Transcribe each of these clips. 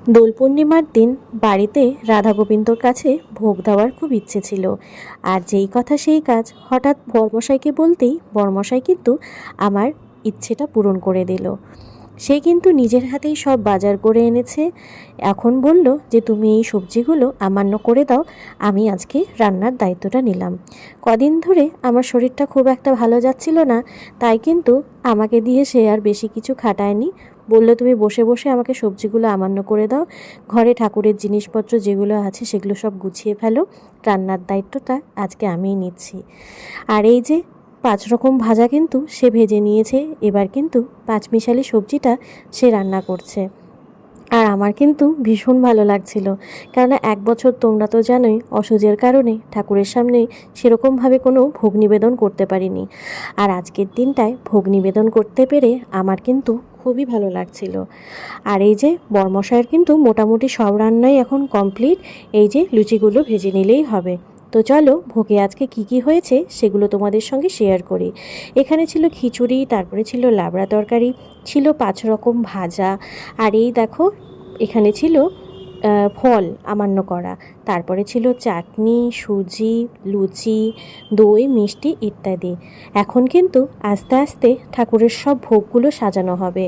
দোল পূর্ণিমার দিন বাড়িতে রাধা গোবিন্দর কাছে ভোগ দেওয়ার খুব ইচ্ছে ছিল। আর যেই কথা সেই কাজ, হঠাৎ বর্মশাইকে বলতেই বর্মশাই কিন্তু আমার ইচ্ছেটা পূরণ করে দিল। সে কিন্তু নিজের হাতেই সব বাজার করে এনেছে। এখন বলল যে তুমি এই সবজিগুলো আমান্য করে দাও, আমি আজকে রান্নার দায়িত্বটা নিলাম। কদিন ধরে আমার শরীরটা খুব একটা ভালো যাচ্ছিল না, তাই কিন্তু আমাকে দিয়ে সে আর বেশি কিছু খাটায়নি। বলল তুমি বসে বসে আমাকে সবজিগুলো আমান্য করে দাও, ঘরে ঠাকুরের জিনিসপত্র যেগুলো আছে সেগুলো সব গুছিয়ে ফেলো, রান্নার দায়িত্বটা আজকে আমিই নিচ্ছি। আর এই যে 5 রকম ভাজা কিন্তু সে ভেজে নিয়েছে, এবার কিন্তু পাঁচমিশালি সবজিটা সে রান্না করছে। আর আমার কিন্তু ভীষণ ভালো লাগছিল, কেননা 1 বছর তোমরা তো জানোই অসুজের কারণে ঠাকুরের সামনে সেরকমভাবে কোনো ভোগ নিবেদন করতে পারিনি। আর আজকের দিনটায় ভোগ নিবেদন করতে পেরে আমার কিন্তু খুবই ভালো লাগছিল। আর এই যে বর্মশাইয়ের কিন্তু মোটামুটি সব রান্নাই এখন কমপ্লিট, এই যে লুচিগুলো ভেজে নিলেই হবে। তো চলো ভোগে আজকে কি কি হয়েছে সেগুলো তোমাদের সঙ্গে শেয়ার করি। এখানে ছিল খিচুড়ি, তারপরে ছিল লাবড়া তরকারি, ছিল 5 রকম ভাজা, আর এই দেখো এখানে ছিল ফল আমান্য করা, তারপরে ছিল চাটনি, সুজি, লুচি, দই, মিষ্টি ইত্যাদি। এখন কিন্তু আস্তে আস্তে ঠাকুরের সব ভোগগুলো সাজানো হবে।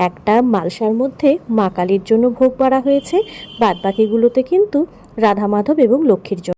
একটা মালসার মধ্যে মা কালীর জন্য ভোগ করা হয়েছে, বাদবাকিগুলোতে কিন্তু রাধা মাধব এবং লক্ষ্মীর জন্য।